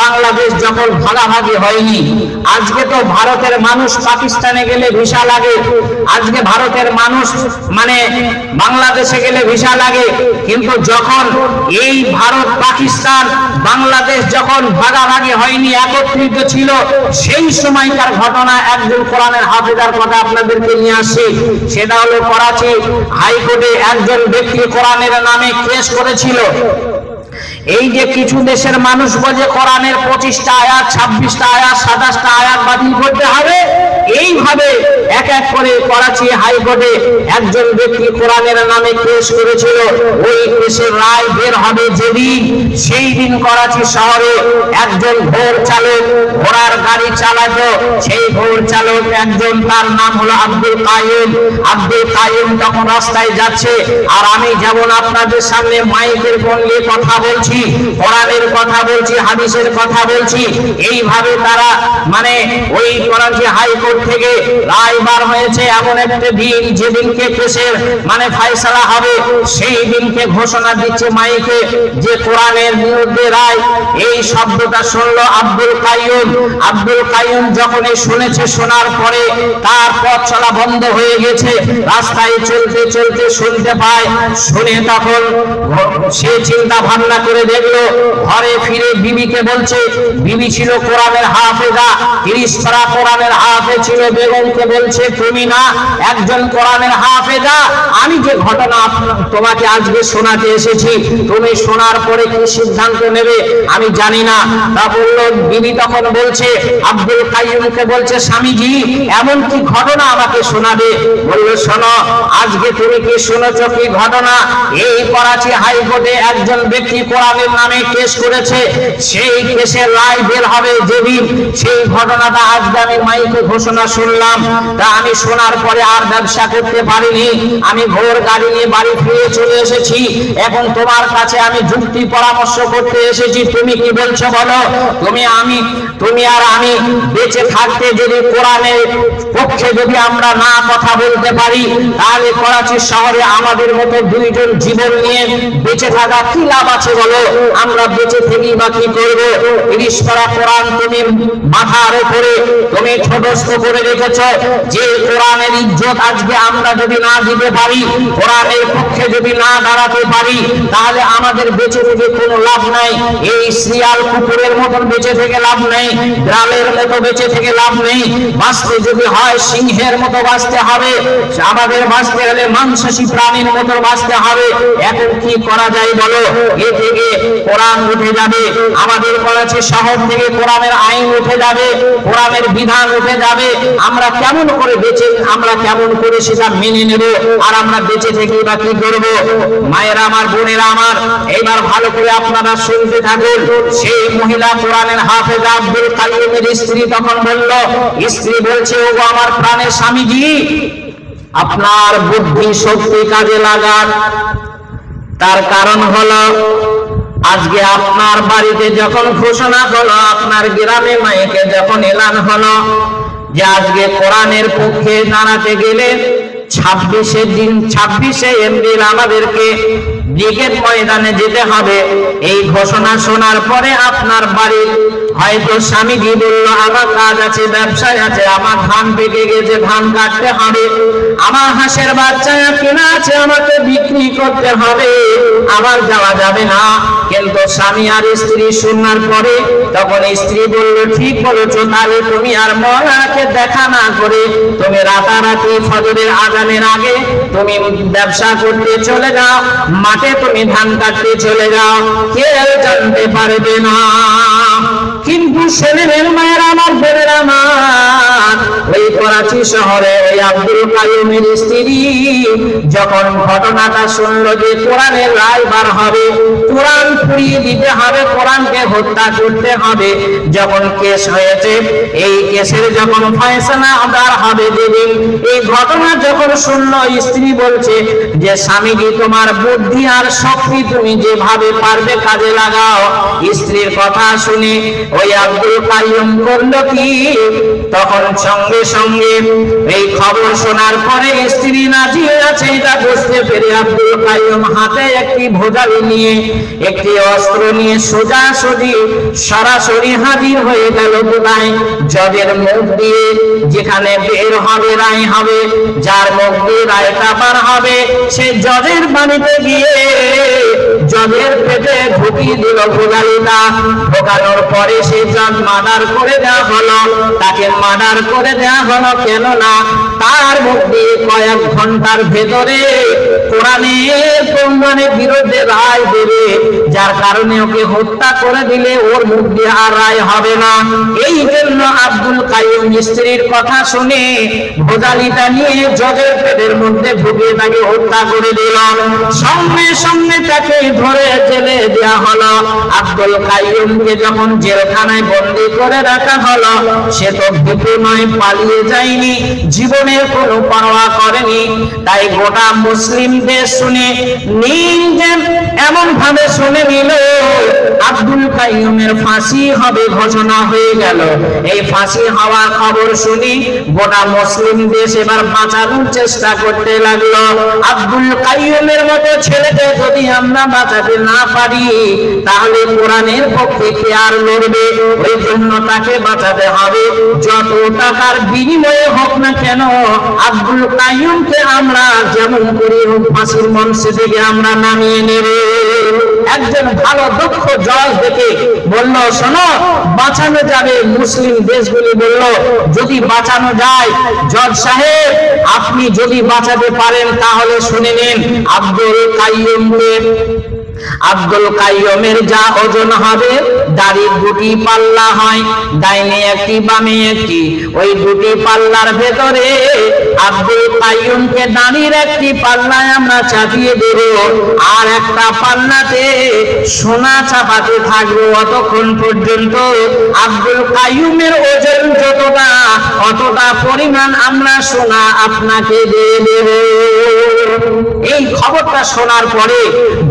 বাংলাদেশ যখন ভাগাভাগি হয়নি, আজকে তো ভারতের মানুষ পাকিস্তানে গেলে ভিসা লাগে, আজকে ভারতের মানুষ মানে বাংলাদেশে গেলে ভিসা লাগে, কিন্তু যখন এই ভারত পাকিস্তান বাংলাদেশ যখন ভাগাভাগি হয়নি, একত্রিত ছিল, সেই সময়কার ঘটনা একজন কোরআনের হাফেজার কথা আপনাদেরকে নিয়ে আসছি। সেটা হলো করাচি হাইকোর্টে একজন ব্যক্তি কোরআনের নামে কেস করেছিল। এই যে কিছু দেশের মানুষ বলে কোরআনের 25টা আয়াত, 26টা আয়াত, 27টা আয়াত বাতিল করতে হবে, এইভাবে এক এক করে করাচি হাইকোর্টে একজন ব্যক্তি কোরআনের নামে কেস করেছিল। ওই কেসের রায় বের হবে যেদিন, সেই দিন করাচি শহরে একজন ভোর চালক ঘোড়ার গাড়ি চালাতো। সেই ভোর চালক একজন, তার নাম হলো আব্দুল কাইয়ুম। আব্দুল কাইয়ুম তখন রাস্তায় যাচ্ছে, আর আমি যেমন আপনাদের সামনে মাইকের বললে কথা বলছি, কোরআনের কথা বলছি, হাদিসের কথা বলছি, এইভাবে তারা মানে ওই করাচি হাইকোর্ট থেকে রায় বার হয়েছে এমন একটা দিন, যেদিনকে কেসের মানে ফয়সালা হবে, সেই দিনকে ঘোষণা দিচ্ছে মাইকে যে কোরআনের বিরুদ্ধে রায়। এই শব্দটা শুনলো আব্দুল কাইয়ুম। আব্দুল কাইয়ুম যখন শুনেছে, শোনার পরে তার পথ চলা বন্ধ হয়ে গেছে, রাস্তায় চলতে চলতে শুনতে পায়। শুনে তখন সে চিন্তা ভাবনা করে দেখলো, ঘরে ফিরে বিবিকে বলছে, বিবি ছিল কোরআনের হাফেজা, 30 পারা কোরআনের হাফেজ ছিল। বেগমকে বলছে, তুমি না একজন কোরআনের হাফেজা, আমি যে ঘটনা তোমাকে আজকে শোনাতে এসেছি, তুমি শোনার পরে কি সিদ্ধান্ত নেবে আমি জানি না। তা বললো, বিবি তখন বলছে আব্দুল কাইয়ুমকে বলছে, স্বামীজি এমন কি ঘটনা আমাকে শোনাবে? বললো, শোনো, আজকে তুমি কি শুনেছো কি ঘটনা? এই করাচি হাইকোর্টে একজন ব্যক্তি কোরআনের নামে কেস করেছে, সেই কেসের রায় বের হবে যেদিন, সেই ঘটনাটা আজকে আমি মাইকে ঘোষণা শুনলাম। তা আমি শোনার পরে আর ব্যবসা করতে পারিনি, আমি ভোর গাড়ি নিয়ে বাড়ি ফিরে চলে এসেছি। এখন তোমার কাছে আমি যুক্তি পরামর্শ করতে এসেছি, তুমি কি বলছো বলো? তুমি আর আমি বেঁচে থাকতে যদি কোরআনের পক্ষে যদি আমরা না কথা বলতে পারি, তাহলে করাচি শহরে আমাদের মতো দুইজন জীবন নিয়ে বেঁচে থাকা কি লাভ আছে বলো? আমরা বেঁচে থেকেই বা কি করবো? 30 পারা কোরআন তুমি মাথার উপরে তুমি ছোটস্থ করে রেখেছ, যে কোরআনের ইজ্জত আজকে আমরা যদি না দিতে পারি, কোরআনের পক্ষে যদি না দাঁড়াতে পারি, তাহলে আমাদের বেঁচে থেকে কোনো লাভ নাই। এই শিয়াল কুকুরের মতন বেঁচে থেকে লাভ নেই, গ্রামের মতো বেঁচে থেকে লাভ নেই। বাঁচতে যদি হয় সিংহের মতো বাঁচতে হবে, আমাদের বাঁচতে হলে মাংসাশী প্রাণীর মতো বাঁচতে হবে। এখন কি করা যায় বলো? এ থেকে কোরআন উঠে যাবে, আমাদের করাচি শহর থেকে কোরআনের আইন উঠে যাবে, কোরআনের বিধান উঠে যাবে। আমরা কেমন করে বেঁচে, আমরা কেমন করে সেটা মেনে নেব? আর আমরা বেঁচে থেকে বা কি করব? মায়েরা আমার, বোনেরা আমার, এইবার ভালো করে আপনারা শুনতে থাকুন। সেই মহিলা কোরআনের হাফেজা আব্দুল কাইয়ুমের স্ত্রী তখন বলল, স্ত্রী বলছে, ওগো আমার প্রাণের স্বামীজি, আপনার বুদ্ধি শক্তি কাজে লাগান। তার কারণ হলো, আজকে আপনার বাড়িতে যখন ঘোষণা হলো, আপনার গ্রামে মাইকে যখন এলান হলো যে আজকে কোরআনের পক্ষে দাঁড়াতে গেলে 26শে এপ্রিল আমাদেরকে ব্রিগেড ময়দানে যেতে হবে, এই ঘোষণা শোনার পরে আপনার বাড়ির হয়তো স্বামীজি বলল, আমার কাজ আছে, ব্যবসায় আছে, আমার ধান পেকে গেছে, ধান কাটতে হবে, আমার হাঁসের বাচ্চা কেনা আছে, আমাকে বিক্রি করতে হবে, আমার যাওয়া যাবে না। কিন্তু স্বামী আর স্ত্রী শোনার পরে তখন স্ত্রী বলল, ঠিক বলেছো, তাহলে তুমি আর মওলানাকে দেখা না করে তুমি রাতারাতি ফজরের আজানের আগে তুমি ব্যবসা করতে চলে যাও, মাঠে তুমি ধান কাটতে চলে যাও, কেউ জানতে পারবে না। কিন্তু ছেলের মায়ের আমার, বোনের আমার, ওই করাচি শহরে ওই আব্দুল কাইয়ুমের স্ত্রী যখন ঘটনাটা শুনলো যে কোরআনের রায় বার হবে, কোরআন পুড়িয়ে দিতে হবে, কোরআনকে হত্যা করতে হবে, যখন কেস হয়েছে, এই কেসের যখন ফয়সালা আদার হবে যেদিন, এই ঘটনা যখন শুনলো, স্ত্রী বলছে যে স্বামীজি, তোমার বুদ্ধি আর শক্তি তুমি যেভাবে পারবে কাজে লাগাও। স্ত্রীর কথা শুনে ওই আব্দুল কাইয়ুম করলো কি, তখন সঙ্গে সঙ্গে সঙ্গে এই খবর শোনার পরে স্ত্রী নাজিয়ে আছে এটা বুঝতে পেরে আব্দুল কাইয়ুম হাতে একটি ভোজালি নিয়ে একটি অস্ত্র নিয়ে সোজাসুজি সরাসরি হাজির হয়ে গেল কোথায়? জজের মুখ দিয়ে, যেখানে বের হবে রায় হবে, যার মুখ দিয়ে রায়টা বার হবে সে জজের বাড়িতে গিয়ে জজের পেটে ঢুকিয়ে দিল ভোজালিটা। ঢোকানোর পরে সে জজ মার্ডার করে দেওয়া হলো। তাকে মার্ডার করে দেওয়া হলো কেননা তার মুখ দিয়ে কয়েক ঘন্টার ভেতরে কোরআনের প্রমাণের বিরুদ্ধে রায় দেবে, যার কারণে ওকে হত্যা করে দিলে ওর মুখ দিয়ে আর রায় হবে না। এই জন্য আব্দুল কাইয়ুম স্ত্রীর কথা শুনে ভোজালিটা নিয়ে জজের পেটের মধ্যে ঢুকিয়ে তাকে হত্যা করে দিল। সঙ্গে সঙ্গে তাকে ধরে জেলে দেওয়া হলো। আব্দুল কাইয়ুমকে যখন জেলখানায় বন্দী করে রাখা হলো, সে তো ভীতু নয়, পালিয়ে যায়নি, জীবনের কোনো পরোয়া করেনি। তাই গোটা মুসলিম দেশ শুনে নিলেন, এমন ভাবে শুনে নিল আব্দুল কাইয়ুমের ফাঁসি হবে ঘোষণা হয়ে গেল। এই ফাঁসি হওয়ার খবর শুনি গোটা মুসলিম দেশ এবার বাঁচানোর চেষ্টা করতে লাগলো। আব্দুল কাইয়ুমের মতো ছেলেকে যদি আমরা বাঁচাতে না পারি তাহলে কোরআনের পক্ষে কে আর লড়বে? ওই জন্য তাকে বাঁচাতে হবে, যত টাকার বিনিময়ে হোক না কেন আব্দুল কাইয়ুমকে আমরা যেমন করি হোক ফাঁসির মঞ্চে থেকে আমরা নামিয়ে নেব। একজন ভালো দক্ষ জজ দেখে বলল, শোনো বাঁচানো যাবে। মুসলিম দেশগুলি বলল, যদি বাঁচানো যায় জজ সাহেব আপনি যদি বাঁচাতে পারেন তাহলে শুনে নিন আব্দুল কাইয়ুমের যা ওজন হবে, দাড়ির দুটি পাল্লা হয়, ডাইনে একটি বামে একটি, ওই দুটি পাল্লার ভেতরে আব্দুল কাইয়ুমকে দাড়ির একটি পাল্লায় আমরা চাপিয়ে দেব, আর একটা পাল্লাতে সোনা চাপাতে থাকবো। অতক্ষণ পর্যন্ত আব্দুল কাইয়ুমের ওজন যতটা অতটা পরিমাণ আমরা সোনা আপনাকে দিয়ে দেব। এই খবরটা শোনার পরে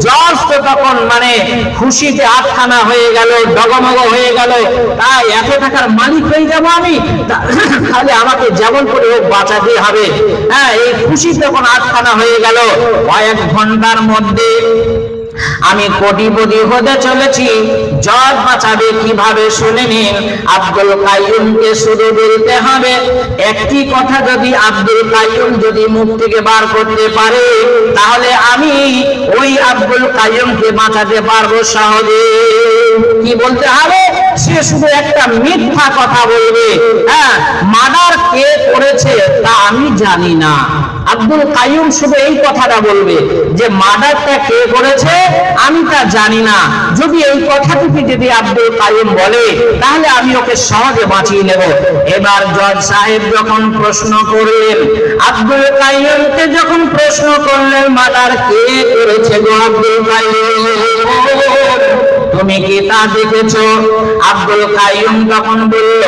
জজ তো তখন মানে খুশিতে আটখানা হয়ে গেল, ডগমগ হয়ে গেল। তাই এত টাকার মালিক হয়ে যাব আমি, তাহলে আমাকে যেমন করে হোক বাঁচাতে হবে। হ্যাঁ, এই খুশি তখন আটখানা হয়ে গেল। কয়েক ঘন্টার মধ্যে আমি কোটিপতি হতে চলেছি। জজ বাঁচাবে কিভাবে শুনে নিন। আব্দুল কাইয়ুমকে শুধু বলতে হবে একটি কথা, যদি আব্দুল কাইয়ুম যদি মুখ থেকে বার করতে পারে তাহলে আমি ওই আব্দুল কাইয়ুমকে বাঁচাতে পারবো সহজে। কি বলতে হবে? সে শুধু একটা মিথ্যা কথা বলবে। হ্যাঁ, মার্ডার কে করেছে তা আমি জানি না। আব্দুল কাইয়ুম শুধু এই কথাটা বলবে যে মার্ডারটা কে করেছে আমি তা জানি না। যদি এই কথাটুকু যদি আব্দুল কাইয়ুম বলে তাহলে আমি ওকে সহজে বাঁচিয়ে নেব। এবার জজ সাহেব যখন প্রশ্ন করলেন, আব্দুল কাইয়ুমকে যখন প্রশ্ন করলেন মার্ডার কে করেছে গো আব্দুল কাইয়ুম, তুমি কি তা দেখেছো? আব্দুল কাইয়ুম তখন বলল,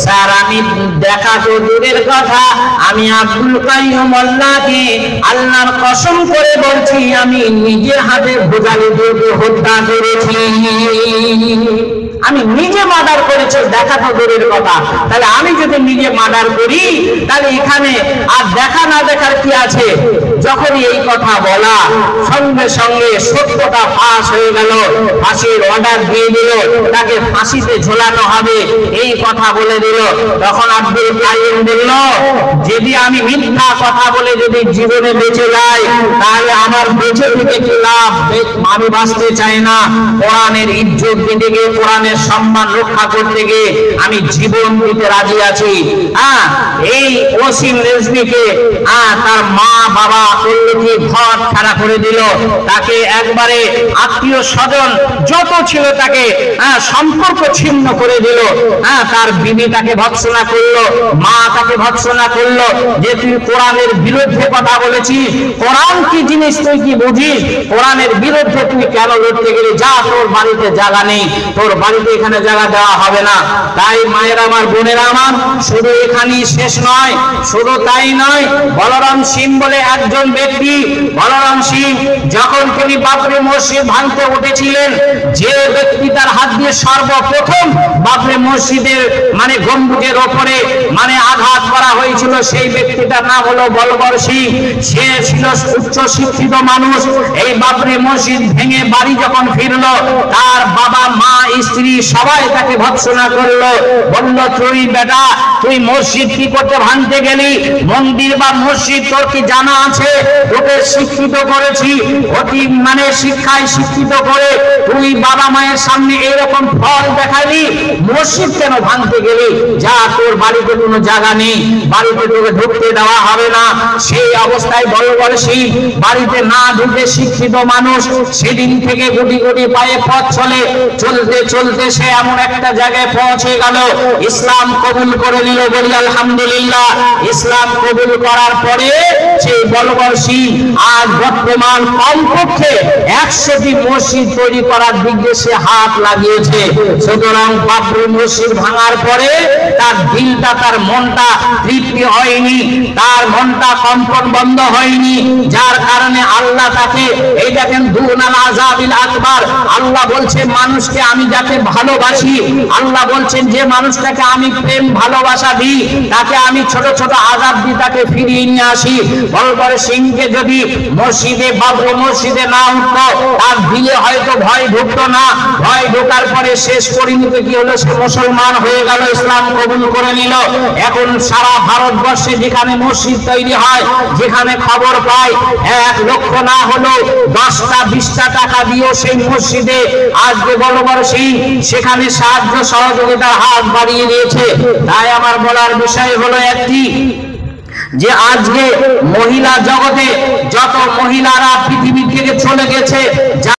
স্যার আমি দেখা তো দূরের কথা, আমি আব্দুল কাইয়ুম আল্লাহর কসম করে বলছি আমি নিজের হাতে ভোজালি দিয়ে হত্যা করেছি। আমি নিজে মার্ডার করেছি, দেখা তো দূরের কথা। তাহলে আমি যদি নিজে মার্ডার করি তাহলে এখানে আর দেখা না দেখার কি আছে? যখনই এই কথা বলা সঙ্গে সঙ্গে সত্যটা ফাঁস হয়ে গেল। ফাঁসির অর্ডার দিয়ে দিল, তাকে ফাঁসিতে ঝোলানো হবে এই কথা বলে দিল। তখন আব্দুল কাইয়ুম বলল, যদি আমি মিথ্যা কথা বলে যদি জীবনে বেঁচে যাই তাহলে আমার বেঁচে থেকে কি লাভ? আমি বাঁচতে চাই না। কোরআনের ইজ্জত দিতে গিয়ে, কোরআনের সম্মান রক্ষা করতে গিয়ে আমি জীবন দিতে রাজি আছি। এই ওসিম রেজভিকে তার মা বাবা কল্লকি ঘর ছাড়া করে দিল, তাকে একবারে আত্মীয় স্বজন যত ছিল তাকে সম্পর্ক ছিন্ন করে দিল। তার বিবি তাকে ভৎসনা করলো, মা তাকে ভৎসনা করলো যে তুই কোরআনের বিরুদ্ধে কথা বলেছিস, কোরআন কি জিনিস তুই কি বুঝিস, কোরআনের বিরুদ্ধে তুই কেন লড়তে গেলি, যা তোর বাড়িতে জায়গা নেই, তোর বাড়িতে এখানে জায়গা দেওয়া হবে না। তাই মায়ের আমার, বোনেরা আমার, শুধু এখানেই শেষ নয়, শুধু তাই নয়, বলরাম সিং বলে একজন একজন ব্যক্তি বলরাম সিং, যখন তিনি বাবরি মসজিদ ভাঙতে উঠেছিলেন, যে ব্যক্তি তার হাত দিয়ে সর্বপ্রথম বাবরি মসজিদের মানে গম্বুজের ওপরে মানে আঘাত করা হয়েছিল, সেই ব্যক্তিটার নাম হলো বলবর সিং। সে ছিল উচ্চ শিক্ষিত মানুষ। এই বাবরি মসজিদ ভেঙে বাড়ি যখন ফিরলো, তার বাবা মা স্ত্রী সবাই তাকে ভৎসনা করলো, বলল, তুই বেটা, তুই মসজিদ কি করতে ভাঙতে গেলি? মন্দির বা মসজিদ তোর কি জানা আছে? তোকে শিক্ষিত করেছি, অতি মানে শিক্ষায় শিক্ষিত করে তুই বাবা মায়ের সামনে এইরকম ফল দেখালি, মসজিদ কেন ভাঙতে গেলি? যা, তোর বাড়িতে কোনো জায়গা নেই, বাড়িতে তোকে ঢুকতে দেওয়া হবে না। সেই অবস্থায় বলবর সিং বাড়িতে না ঢুকে শিক্ষিত মানুষ, সেদিন থেকে গুটি গুটি পায়ে পথ চলে, চলতে চলতে সে এমন একটা জায়গায় পৌঁছে গেল, ইসলাম কবুল করে নিল। বলি আলহামদুলিল্লাহ। ইসলাম কবুল করার পরে সেই বলবর সিং আজ বর্তমান কমপক্ষে 100টি মসজিদ তৈরি করার দিকে সে হাত লাগিয়েছে। সুতরাং বাবরি মসজিদ ভাঙার পরে তার দিলটা, তার মনটা তৃপ্তি হয়নি, তার মনটা কম্পন বন্ধ হয়নি, যার কারণে আল্লাহ তাকে, এই দেখেন, দুনাল আযাবিল আকবার, আল্লাহ বলছেন মানুষকে আমি যাকে ভালোবাসি, আল্লাহ বলছেন যে মানুষটাকে আমি প্রেম ভালোবাসা দিই, তাকে আমি ছোট ছোট আযাব দিই, তাকে ফিরিয়ে নিয়ে আসি। বলবর সিংকে যদি মসজিদে, বাবরি মসজিদে না উঠতো, তার দিলে হয়তো ভয় ঢুকতো না। ভয় ঢোকার পরে শেষ পরিণতি কি হলো? সে মুসলমান হয়ে গেল, ইসলাম কবুল করে নিল। এখন সারা ভারতবর্ষে যেখানে মসজিদ তৈরি হয়, যেখানে খবর পাই, 1 লক্ষ না হলো 10টা 20টা টাকা দিয়েও সেই মসজিদে আজকে বলবর সিং সেখানে সাহায্য সহযোগিতার হাত বাড়িয়ে দিয়েছে। তাই আমার বলার বিষয় হলো একটি, যে আজকে মহিলা জগতে যত মহিলারা পৃথিবী থেকে চলে গেছে,